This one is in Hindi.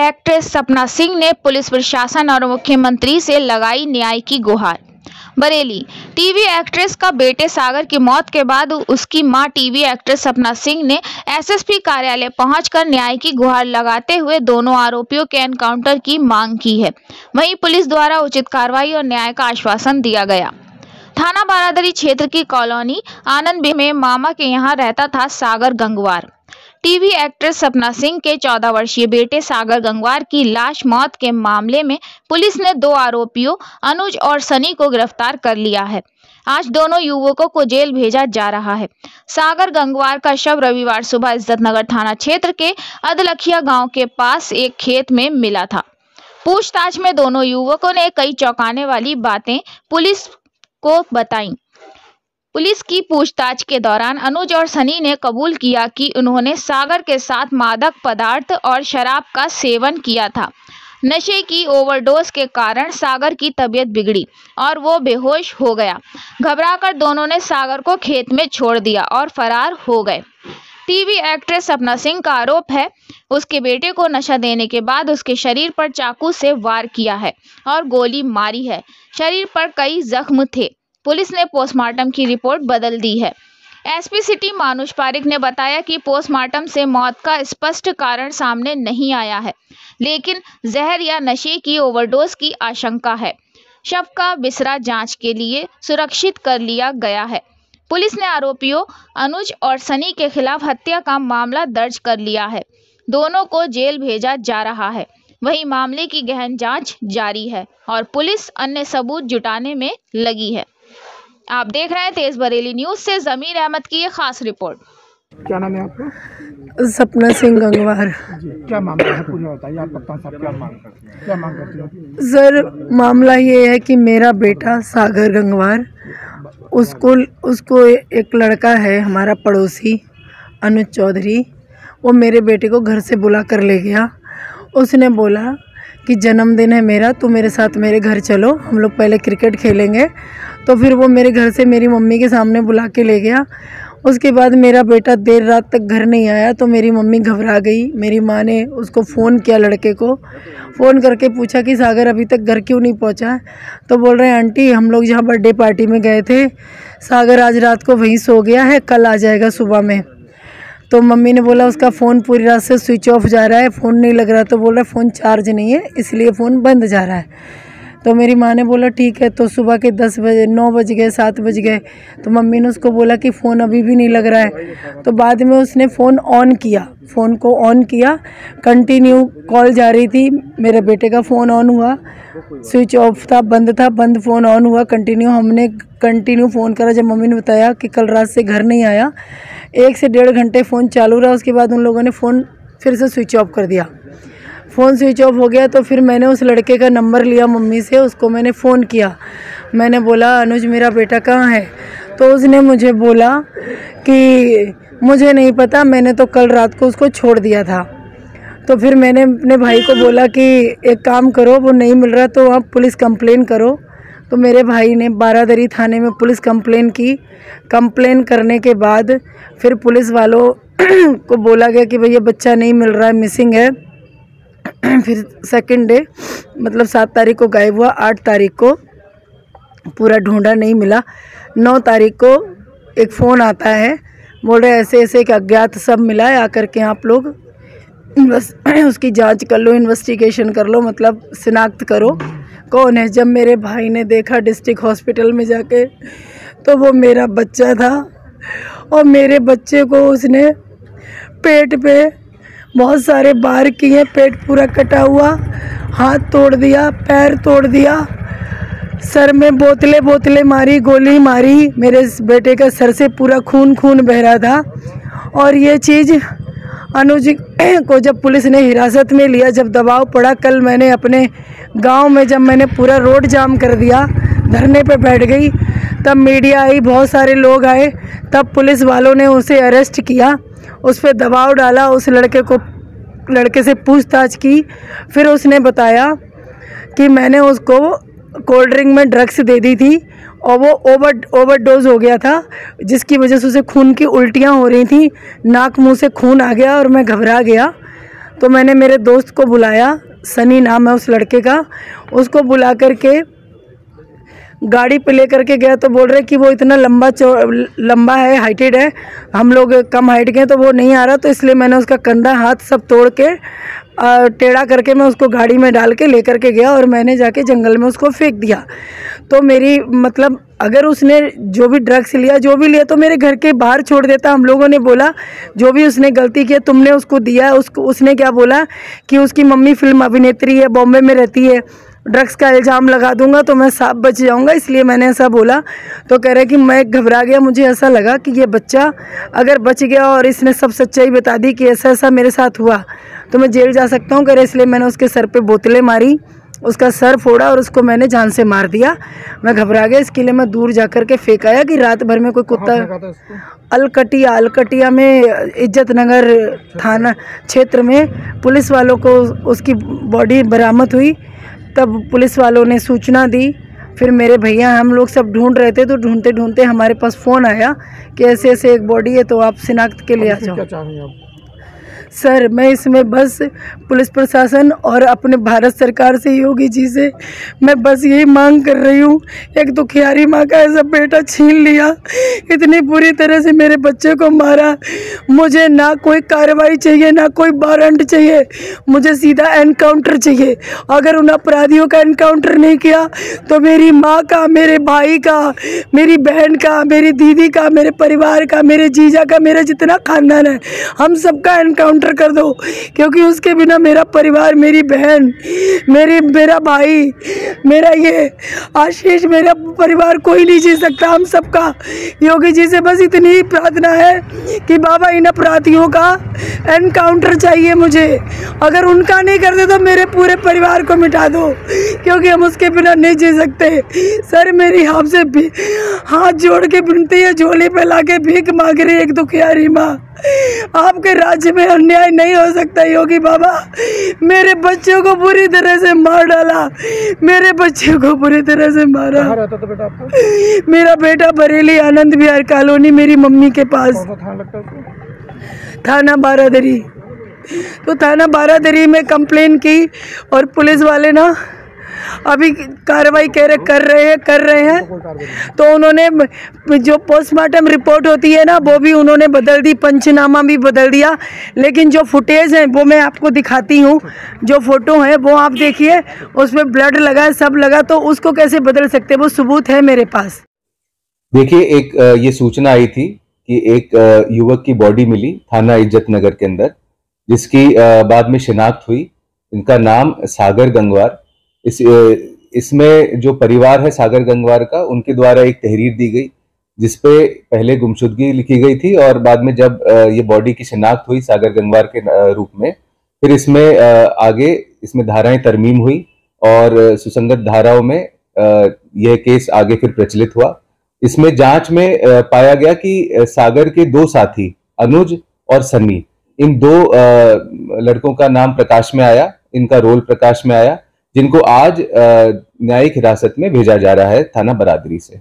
एक्ट्रेस सपना सिंह ने पुलिस प्रशासन और मुख्यमंत्री से लगाई न्याय की गुहार। बरेली। टीवी एक्ट्रेस का बेटे सागर की मौत के बाद उसकी मां टीवी एक्ट्रेस सपना सिंह ने एसएसपी कार्यालय पहुंचकर न्याय की गुहार लगाते हुए दोनों आरोपियों के एनकाउंटर की मांग की है। वहीं पुलिस द्वारा उचित कार्रवाई और न्याय का आश्वासन दिया गया। थाना बारादरी क्षेत्र की कॉलोनी आनंद में मामा के यहां रहता था सागर गंगवार। टीवी एक्ट्रेस सपना सिंह के 14 वर्षीय बेटे सागर गंगवार की लाश मौत के मामले में पुलिस ने 2 आरोपियों अनुज और सनी को गिरफ्तार कर लिया है। आज दोनों युवकों को जेल भेजा जा रहा है। सागर गंगवार का शव रविवार सुबह इज्जतनगर थाना क्षेत्र के अदलखिया गांव के पास एक खेत में मिला था। पूछताछ में दोनों युवकों ने कई चौंकाने वाली बातें पुलिस को बताई। पुलिस की पूछताछ के दौरान अनुज और सनी ने कबूल किया कि उन्होंने सागर के साथ मादक पदार्थ और शराब का सेवन किया था। नशे की ओवरडोज के कारण सागर की तबीयत बिगड़ी और वो बेहोश हो गया। घबराकर दोनों ने सागर को खेत में छोड़ दिया और फरार हो गए। टीवी एक्ट्रेस सपना सिंह का आरोप है उसके बेटे को नशा देने के बाद उसके शरीर पर चाकू से वार किया है और गोली मारी है। शरीर पर कई जख्म थे। पुलिस ने पोस्टमार्टम की रिपोर्ट बदल दी है। एसपी सिटी मानुष पारिक ने बताया कि पोस्टमार्टम से मौत का स्पष्ट कारण सामने नहीं आया है, लेकिन जहर या नशे की ओवरडोज की आशंका है। शव का बिसरा जांच के लिए सुरक्षित कर लिया गया है। पुलिस ने आरोपियों अनुज और सनी के खिलाफ हत्या का मामला दर्ज कर लिया है। दोनों को जेल भेजा जा रहा है। वहीं मामले की गहन जांच जारी है और पुलिस अन्य सबूत जुटाने में लगी है। आप देख रहे हैं तेज बरेली न्यूज से जमीर अहमद की ये खास रिपोर्ट। क्या नाम है आपका? सपना सिंह गंगवार। क्या मामला है पूरा बताइए। आप कप्तान साहब क्या मांग करते हो? सर मामला ये है कि मेरा बेटा सागर गंगवार उसको एक लड़का है हमारा पड़ोसी अनुज चौधरी, वो मेरे बेटे को घर से बुला कर ले गया। उसने बोला कि जन्मदिन है मेरा, तो मेरे साथ मेरे घर चलो, हम लोग पहले क्रिकेट खेलेंगे। तो फिर वो मेरे घर से मेरी मम्मी के सामने बुला के ले गया। उसके बाद मेरा बेटा देर रात तक घर नहीं आया तो मेरी मम्मी घबरा गई। मेरी माँ ने उसको फ़ोन किया, लड़के को फ़ोन करके पूछा कि सागर अभी तक घर क्यों नहीं पहुँचा है। तो बोल रहे हैं आंटी हम लोग जहाँ बर्थडे पार्टी में गए थे, सागर आज रात को वहीं सो गया है, कल आ जाएगा सुबह में। तो मम्मी ने बोला उसका फ़ोन पूरी रात से स्विच ऑफ जा रहा है, फ़ोन नहीं लग रहा। तो बोल रहा फ़ोन चार्ज नहीं है इसलिए फ़ोन बंद जा रहा है। तो मेरी माँ ने बोला ठीक है। तो सुबह के 10 बजे 9 बज गए 7 बज गए तो मम्मी ने उसको बोला कि फ़ोन अभी भी नहीं लग रहा है। तो बाद में उसने फ़ोन ऑन किया, फ़ोन को ऑन किया, कंटिन्यू कॉल जा रही थी। मेरे बेटे का फ़ोन ऑन हुआ, स्विच ऑफ था, बंद फ़ोन ऑन हुआ कंटिन्यू। हमने कंटिन्यू फ़ोन करा। जब मम्मी ने बताया कि कल रात से घर नहीं आया, 1 से 1.5 घंटे फ़ोन चालू रहा। उसके बाद उन लोगों ने फ़ोन फिर से स्विच ऑफ कर दिया। फ़ोन स्विच ऑफ हो गया तो फिर मैंने उस लड़के का नंबर लिया मम्मी से, उसको मैंने फ़ोन किया। मैंने बोला अनुज मेरा बेटा कहाँ है? तो उसने मुझे बोला कि मुझे नहीं पता, मैंने तो कल रात को उसको छोड़ दिया था। तो फिर मैंने अपने भाई को बोला कि एक काम करो, वो नहीं मिल रहा तो आप पुलिस कंप्लेन करो। तो मेरे भाई ने बारादरी थाने में पुलिस कंप्लेन की। कंप्लेन करने के बाद फिर पुलिस वालों को बोला गया कि भैया बच्चा नहीं मिल रहा है, मिसिंग है। फिर सेकंड डे मतलब 7 तारीख को गायब हुआ, 8 तारीख को पूरा ढूंढा, नहीं मिला। 9 तारीख को एक फ़ोन आता है, बोल रहे ऐसे ऐसे एक अज्ञात सब मिला है, आकर के आप लोग उसकी जांच कर लो, इन्वेस्टिगेशन कर लो, मतलब शिनाख्त करो कौन है। जब मेरे भाई ने देखा डिस्ट्रिक्ट हॉस्पिटल में जाके तो वो मेरा बच्चा था और मेरे बच्चे को उसने पेट पे बहुत सारे बार किए, पेट पूरा कटा हुआ, हाथ तोड़ दिया, पैर तोड़ दिया, सर में बोतलें मारी, गोली मारी। मेरे बेटे का सर से पूरा खून बह रहा था। और ये चीज़ अनुज को जब पुलिस ने हिरासत में लिया, जब दबाव पड़ा, कल मैंने अपने गांव में जब मैंने पूरा रोड जाम कर दिया, धरने पे बैठ गई, तब मीडिया आई, बहुत सारे लोग आए, तब पुलिस वालों ने उसे अरेस्ट किया, उस पर दबाव डाला, उस लड़के से पूछताछ की। फिर उसने बताया कि मैंने उसको कोल्ड ड्रिंक में ड्रग्स दे दी थी और वो ओवरडोज हो गया था, जिसकी वजह से उसे खून की उल्टियाँ हो रही थी, नाक मुंह से खून आ गया और मैं घबरा गया। तो मैंने मेरे दोस्त को बुलाया, सनी नाम है उस लड़के का, उसको बुला करके गाड़ी पे लेकर के गया। तो बोल रहे कि वो इतना लंबा है, हाइटेड है, हम लोग कम हाइट के हैं तो वो नहीं आ रहा। तो इसलिए मैंने उसका कंधा हाथ सब तोड़ के टेढ़ा करके मैं उसको गाड़ी में डाल के लेकर के गया और मैंने जाके जंगल में उसको फेंक दिया। तो मेरी मतलब अगर उसने जो भी ड्रग्स लिया, जो भी लिया, तो मेरे घर के बाहर छोड़ देता। हम लोगों ने बोला जो भी उसने गलती की तुमने उसको दिया। उसने क्या बोला कि उसकी मम्मी फिल्म अभिनेत्री है, बॉम्बे में रहती है, ड्रग्स का इल्ज़ाम लगा दूंगा तो मैं सांप बच जाऊंगा, इसलिए मैंने ऐसा बोला। तो कह रहे कि मैं घबरा गया, मुझे ऐसा लगा कि ये बच्चा अगर बच गया और इसने सब सच्चाई बता दी कि ऐसा ऐसा मेरे साथ हुआ तो मैं जेल जा सकता हूँ। कह रहे इसलिए मैंने उसके सर पे बोतलें मारी, उसका सर फोड़ा और उसको मैंने जान से मार दिया। मैं घबरा गया, इसके लिए मैं दूर जा कर के फेंक आया कि रात भर में कोई कुत्ता। अलकटिया में इज्जत नगर थाना क्षेत्र में पुलिस वालों को उसकी बॉडी बरामद हुई। तब पुलिस वालों ने सूचना दी, फिर मेरे भैया हम लोग सब ढूंढ रहे थे। तो ढूंढते ढूंढते हमारे पास फ़ोन आया कि ऐसे ऐसे एक बॉडी है तो आप शिनाख्त के लिए आ जाओ। क्या चाह रही हैं आप? सर मैं इसमें बस पुलिस प्रशासन और अपने भारत सरकार से, योगी जी से मैं बस यही मांग कर रही हूँ। एक तो खियारी माँ का ऐसा बेटा छीन लिया, इतनी बुरी तरह से मेरे बच्चे को मारा। मुझे ना कोई कार्रवाई चाहिए, ना कोई वारंट चाहिए, मुझे सीधा एनकाउंटर चाहिए। अगर उन अपराधियों का एनकाउंटर नहीं किया तो मेरी माँ का, मेरे भाई का, मेरी बहन का, मेरी दीदी का, मेरे परिवार का, मेरे जीजा का, मेरा जितना खानदान है हम सबका एनकाउंटर कर दो। क्योंकि उसके बिना मेरा परिवार, मेरी बहन, मेरा भाई, मेरा ये आशीष, मेरा परिवार कोई नहीं जी सकता। हम सबका योगी जी से बस इतनी ही प्रार्थना है कि बाबा इन अपराधियों का एनकाउंटर चाहिए मुझे। अगर उनका नहीं करते तो मेरे पूरे परिवार को मिटा दो, क्योंकि हम उसके बिना नहीं जी सकते। सर मेरी आपसे हाथ जोड़ के विनती है, झोली पे लाके भीख मांग रही एक दुखियारी माँ। आपके राज्य में अन्याय नहीं हो सकता योगी बाबा। मेरे बच्चों को बुरी तरह से मार डाला, मेरे बच्चों को बुरी तरह से मारा। कहाँ रहता था बेटा आपका? मेरा बेटा बरेली आनंद विहार कॉलोनी मेरी मम्मी के पास। कौन सा थाना लगता है उसको? थाना बारादरी। तो थाना बारादरी में कंप्लेन की और पुलिस वाले ना अभी कार्रवाई कर रहे हैं। तो उन्होंने जो पोस्टमार्टम रिपोर्ट होती है ना वो भी उन्होंने बदल दी, पंचनामा भी बदल दिया। लेकिन जो फुटेज है वो मैं आपको दिखाती हूँ, जो फोटो है वो आप देखिए, उसमें ब्लड लगा है, सब लगा, तो उसको कैसे बदल सकते, वो सबूत है मेरे पास। देखिए, एक ये सूचना आई थी कि एक युवक की बॉडी मिली थाना इज्जत नगर के अंदर, जिसकी बाद में शिनाख्त हुई। इनका नाम सागर गंगवार। इसमें जो परिवार है सागर गंगवार का, उनके द्वारा एक तहरीर दी गई जिसपे पहले गुमशुदगी लिखी गई थी और बाद में जब ये बॉडी की शिनाख्त हुई सागर गंगवार के रूप में, फिर इसमें आगे इसमें धाराएं तरमीम हुई और सुसंगत धाराओं में यह केस आगे फिर प्रचलित हुआ। इसमें जांच में पाया गया कि सागर के दो साथी अनुज और सनी, इन दो लड़कों का नाम प्रकाश में आया, इनका रोल प्रकाश में आया, जिनको आज न्यायिक हिरासत में भेजा जा रहा है थाना बरादरी से।